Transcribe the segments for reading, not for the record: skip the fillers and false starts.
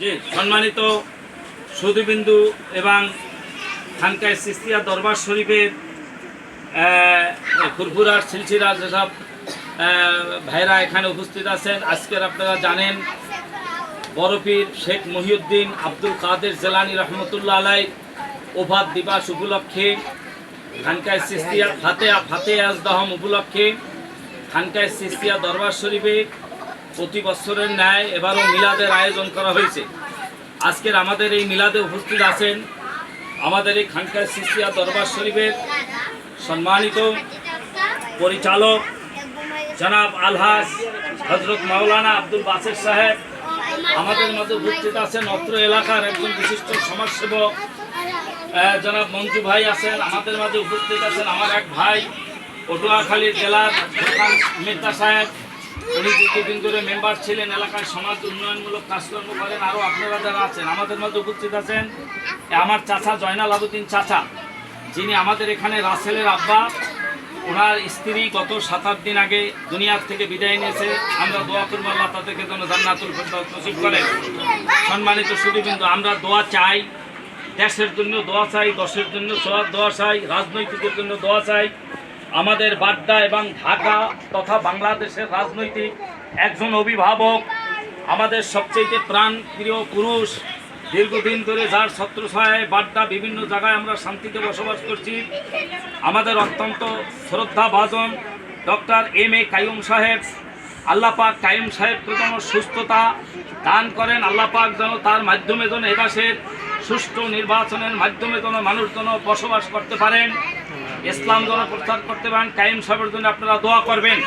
জি, সম্মানিত সুধীবিন্দু এবং খানকায় সিস্তিয়া দরবার শরীফের ফুরফুরার সিলসিলা যেসব ভাইরা এখানে উপস্থিত আছেন, আজকের আপনারা জানেন বরফির শেখ মহিউদ্দিন আব্দুল কাদের জেলানী রহমতুল্লাহ আলাই ওফাত দিবস উপলক্ষে খানকায় সিস্তিয়া ফাতে আজদহম উপলক্ষে খানকায় সিস্তিয়া দরবার শরীফে প্রতি বছরের ন্যায় এবারও মিলাদের আয়োজন করা হয়েছে। আজকের আমাদের এই মিলাদে উপস্থিত আছেন আমাদের এই খানকায় সিস্তিয়া দরবার শরীফের সম্মানিত পরিচালক জনাব আলহাজ হজরত মাওলানা আব্দুল বাসের সাহেব। আমাদের মাঝে উপস্থিত আছেন অত্র এলাকার একজন বিশিষ্ট সমাজসেবক জনাব মঞ্জু ভাই আছেন। আমাদের মাঝে উপস্থিত আছেন আমার এক ভাই পটুয়াখালী জেলার মির্জা সাহেব, উনি দীর্ঘদিন ধরে মেম্বার ছিলেন, এলাকায় সমাজ উন্নয়নমূলক কাজকর্ম করেন। আরও আপনারা যারা আছেন আমাদের মধ্যে উপস্থিত আছেন আমার চাচা জয়নাল আবুদ্দিন চাচা, যিনি আমাদের এখানে রাসেলের আব্বা। ওনার স্ত্রী গত 7-8 দিন আগে দুনিয়ার থেকে বিদায় নিয়েছে। আমরা দোয়া করবো আল্লাহ তাদেরকে যেন জান্নাতুল ফেরদাউস নসিব করেন। সম্মানিত সুধীবৃন্দ, আমরা দোয়া চাই, দেশের জন্য দোয়া চাই, দশের জন্য দোয়া চাই, রাজনৈতিকের জন্য দোয়া চাই। আমাদের বাড্ডা এবং ঢাকা তথা বাংলাদেশের রাজনৈতিক একজন অভিভাবক, আমাদের সবচেয়ে প্রাণ প্রিয় পুরুষ, দীর্ঘদিন ধরে যার ছত্রছায়ায় বাড্ডা বিভিন্ন জায়গায় আমরা শান্তিতে বসবাস করছি, আমাদের অত্যন্ত শ্রদ্ধাভাজন ডক্টর এম এ কাইয়ুম সাহেব। আল্লাহ পাক কাইয়ুম সাহেবকে যেন সুস্থতা দান করেন। আল্লাহ পাক যেন তার মাধ্যমে যেন এদেশের সুষ্ঠু নির্বাচনের মাধ্যমে যেন মানুষ যেন বসবাস করতে পারেন, ইসলাম যেন প্রচার করতে পারেন। কাইয়ুম সাহেবের জন্য আপনারা দোয়া করবেন।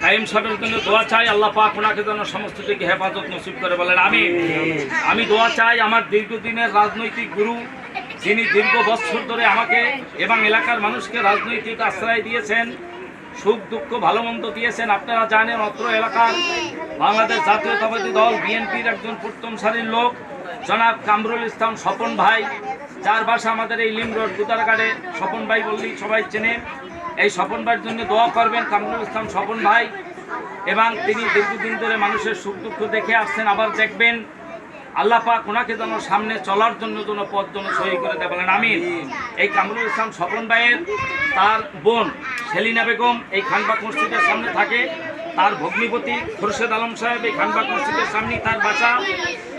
কাইয়ুম সাহেবের জন্য দোয়া চাই, আল্লাহ পাক ওনাকে যেন সমস্ত দিকে হেফাজত নসিব করে বলেন আমি দোয়া চাই আমার দীর্ঘদিনের রাজনৈতিক গুরু, যিনি দীর্ঘ বছর ধরে আমাকে এবং এলাকার মানুষকে রাজনৈতিক আশ্রয় দিয়েছেন, সুখ দুঃখ ভালো মন্দ দিয়েছেন। আপনারা জানেন অত্র এলাকার বাংলাদেশ জাতীয়তাবাদী দল বিএনপির একজন প্রথম সারির লোক জনাব কামরুল ইসলাম স্বপন ভাই, যার বাসা আমাদের এই লিম রোড গুদারঘাটে। স্বপন ভাই বললেই সবাই চেনে। এই স্বপন ভাইয়ের জন্য দোয়া করবেন, কামরুল ইসলাম স্বপন ভাই। এবং তিনি দীর্ঘদিন ধরে মানুষের সুখ দুঃখ দেখে আসছেন, আবার দেখবেন। আল্লাহ পাক ওনাকে যেন সামনে চলার জন্য যেন পথ যেন সহি করে দেয় বলেন আমিন। এই কামরুল ইসলাম স্বপন ভাইয়ের তার বোন সেলিনা বেগম এই খানবাগ মসজিদের সামনে থাকে, তার ভগ্নিপতি খোরশেদ আলম সাহেব এই খানবাগ মসজিদের সামনেই তার বাসা।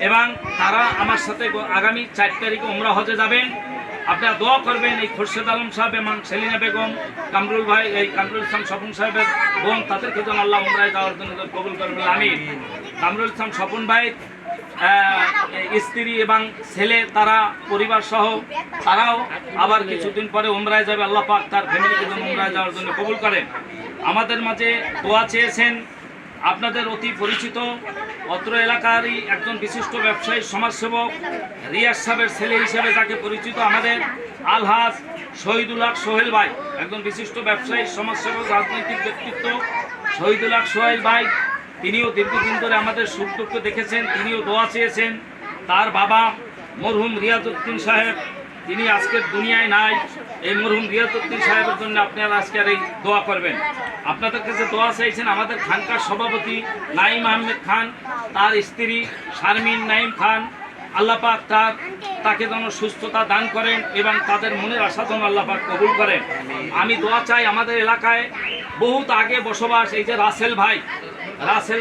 এবং তারা আমার সাথে আগামী 4 তারিখে উমরা হজে যাবেন। আপনারা দোয়া করবেন এই খোরশেদ আলম সাহেব এবং সেলিনা বেগম, কামরুল ভাই, এই কামরুল ইসলাম স্বপন সাহেবের বোন, তাদেরকে যেন আল্লাহ উমরায় যাওয়ার জন্য কবুল করবেন আমিন। কামরুল ইসলাম স্বপন ভাই স্ত্রী এবং ছেলে, তারা পরিবার সহ তারাও আবার কিছুদিন পরে উমরায় যাবে। আল্লাহ পাক তার ফ্যামিলিকে যেন উমরায় যাওয়ার জন্য কবুল করেন। আমাদের মাঝে দোয়া চেয়েছেন আপনাদের অতি পরিচিত অত্র এলাকারই একজন বিশিষ্ট ব্যবসায়ী সমাজসেবক, রিয়াজ সাহেবের ছেলে হিসেবে যাকে পরিচিত আমাদের আলহাজ শহীদুল হক সোহেল ভাই, একজন বিশিষ্ট ব্যবসায়ী সমাজসেবক রাজনৈতিক ব্যক্তিত্ব শহীদুল হক সোহেল ভাই। তিনিও দীর্ঘদিন ধরে আমাদের সুখ দুঃখ দেখেছেন, তিনিও দোয়া চেয়েছেন। তার বাবা মরহুম রিয়াজউদ্দিন সাহেব, তিনি আজকের দুনিয়ায় নাই। এই মরহুম রিয়াজউদ্দিন সাহেবের জন্য আপনারা আজকের এই দোয়া করবেন। আপনাদের কাছে দোয়া চাইছেন আমাদের খানকার সভাপতি নাইম আহমেদ খান, তার স্ত্রী শারমিন নাইম খান। আল্লাহ পাক তাকে যেন সুস্থতা দান করেন এবং তাদের মনের আশা যেন আল্লাহ পাক কবুল করেন। আমি দোয়া চাই আমাদের এলাকায় বহুত আগে বসবাস এই যে রাসেল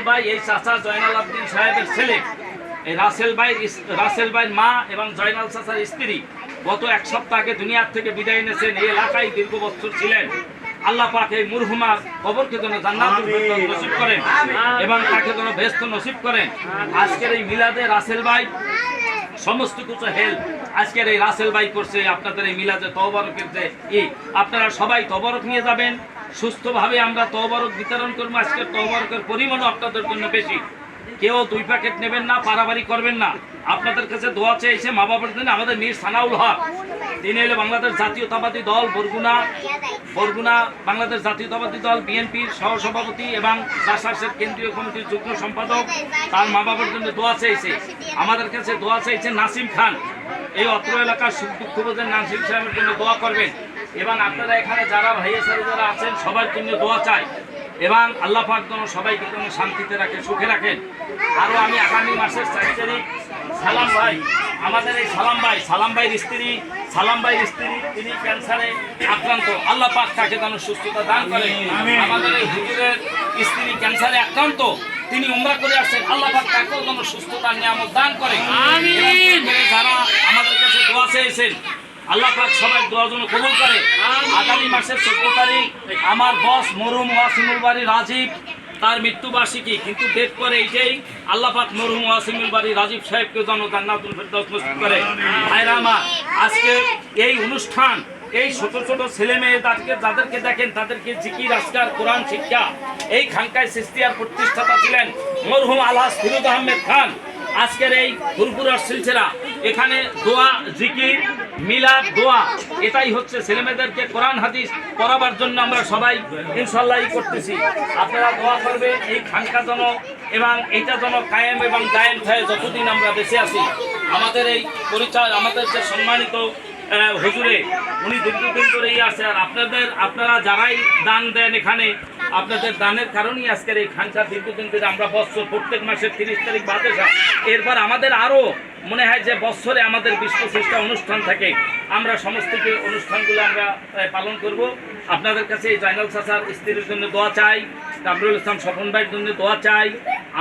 ভাই এই চাচা জয়নাল আবদিন সাহেবের ছেলে, এই রাসেল ভাইয়ের মা এবং জয়নাল চাচার স্ত্রী গত 1 সপ্তাহ আগে দুনিয়ার থেকে বিদায় নিয়েছেন। এই এলাকায় দীর্ঘ বছর ছিলেন। আল্লাহ পাক এই মুরহুমার কবরকে যেন জান্নাতুল ফেরদাউস নসিব করেন এবং তাকে যেন বেহেশত নসিব করেন। আজকের এই মিলাদে রাসেল ভাই সমস্ত কিছু হেল্প আজকের এই রাসেল ভাই করছে। আপনাদের এই মিলাদে তওবারকের যে আপনারা সবাই তওবারক নিয়ে যাবেন, সুস্থভাবে আমরা তওবারক বিতরণ করবো। আজকের তওবারকের পরিমাণও আপনাদের জন্য বেশি। কেউ 2 প্যাকেট নেবেন না, পারাবারি করবেন না। আপনাদের কাছে দোয়া চেয়েছে মা বাবার জন্য আমাদের মীর সানাউল হক, তিনি হলে বাংলাদেশ জাতীয়তাবাদী দল বরগুনা বাংলাদেশ জাতীয়তাবাদী দল বিএনপির সহসভাপতি এবং জাসাসের কেন্দ্রীয় কমিটির যুগ্ম সম্পাদক। তার মা বাবার জন্য দোয়া চেয়েছে। আমাদের কাছে দোয়া চাইছে নাসিম খান, এই অত্র এলাকার সুখ দুঃখ বোঝেন নাসিম সাহেবের জন্য দোয়া করবেন। এবং আপনারা এখানে যারা ভাইয়া যারা আছেন সবার জন্য দোয়া চাই। এবং আল্লাহ পাক যেন সবাইকে যেন শান্তিতে রাখে, সুখে রাখেন। আরও আমি আগামী মাসের 4 তারিখ সালাম ভাই, আমাদের এই সালাম ভাইয়ের স্ত্রী তিনি ক্যান্সারে আক্রান্ত, আল্লাহ পাক তাকে যেন সুস্থতা দান করেন। আমাদের এই হুজুরের স্ত্রী ক্যান্সারে আক্রান্ত, তিনি উমরা করে আসছেন, আল্লাহ পাক তাকেও যেন সুস্থতা নিয়ামত দান করেন। যারা আমাদের কাছে দোয়া চেয়েছেন, আল্লাহ পাক সবাই দোয়া যেন কবুল করে। আগামী মাসের 14 তারিখ আমার বস মরহুম ওয়াসিমুল বাড়ি রাজীব, তার মৃত্যুবার্ষিকী, কিন্তু ডেট করে এইটাই, আল্লাহ পাক মরহুম ওয়াসিমুল বাড়ি রাজীব সাহেবকে যেন জান্নাতুল ফেরদাউস নসিব করে। ভাইরা আমার, আজকে এই অনুষ্ঠান, এই ছোট ছোট ছেলে মেয়ে যাদেরকে দেখেন তাদেরকে জিকির, আজকার, কোরআন শিক্ষা, এই খানকায় সিস্তিয়ার প্রতিষ্ঠাতা ছিলেন মরহুম আলহাজ ফিরোজ আহমেদ খান। আজকের এই ফুরফুরার সিলসিলা, এখানে দোয়া, জিকির, মিলাদ, দোয়া, এটাই হচ্ছে ছেলেমেয়েদেরকে কোরআন হাদিস পড়াবার জন্য আমরা সবাই ইনশাআল্লাহ করতেছি। আপনারা দোয়া করবে এই খানকা যেন এবং এইটা যেন কায়েম এবং দায়েম থাকে যতদিন আমরা বেঁচে আছি। আমাদের এই পরিচয়, আমাদের যে সম্মানিত হুজুরে, উনি দীর্ঘদিন ধরেই আছে। আর আপনারা যারাই দান দেন এখানে, আপনাদের দানের কারণেই আজকের এই খানকা দীর্ঘদিন ধরে আমরা বছর প্রত্যেক মাসের 30 তারিখ বাদে, এরপর আমাদের আরও মনে হয় যে বছরে আমাদের 20-25টা অনুষ্ঠান থাকে। আমরা সমস্ত অনুষ্ঠানগুলো আমরা পালন করব। আপনাদের কাছে এই জাইনাল চাচার স্ত্রীর জন্য দোয়া চাই, কামরুল ইসলাম স্বপন ভাইয়ের জন্য দোয়া চাই,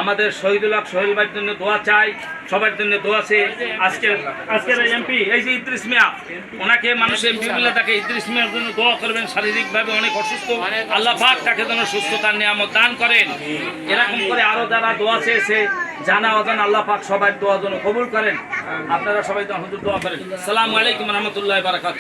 আমাদের শহীদুল হক সোহেল ভাইয়ের জন্য দোয়া চাই, সবার জন্য দোয়া আছে। আজকের এমপি এই যে ইদ্রিস মিয়া, ওনাকে মানুষের এমপি বলে তাকে, ইদ্রিস মিয়ার জন্য দোয়া করবেন। শারীরিকভাবে অনেক অসুস্থ, আল্লাহ পাক তাকে যেন সুস্থতার নিয়ামত দান করেন। এরকম করে আরও যারা দোয়া চেয়েছে, জানা অজানা, আল্লাহ পাক সবার দোয়া যেন কবুল করেন। আপনারা সবাই হুজুর দোয়া করেন। আসসালামু আলাইকুম রহমতুল্লাহ বারাকাতুহু।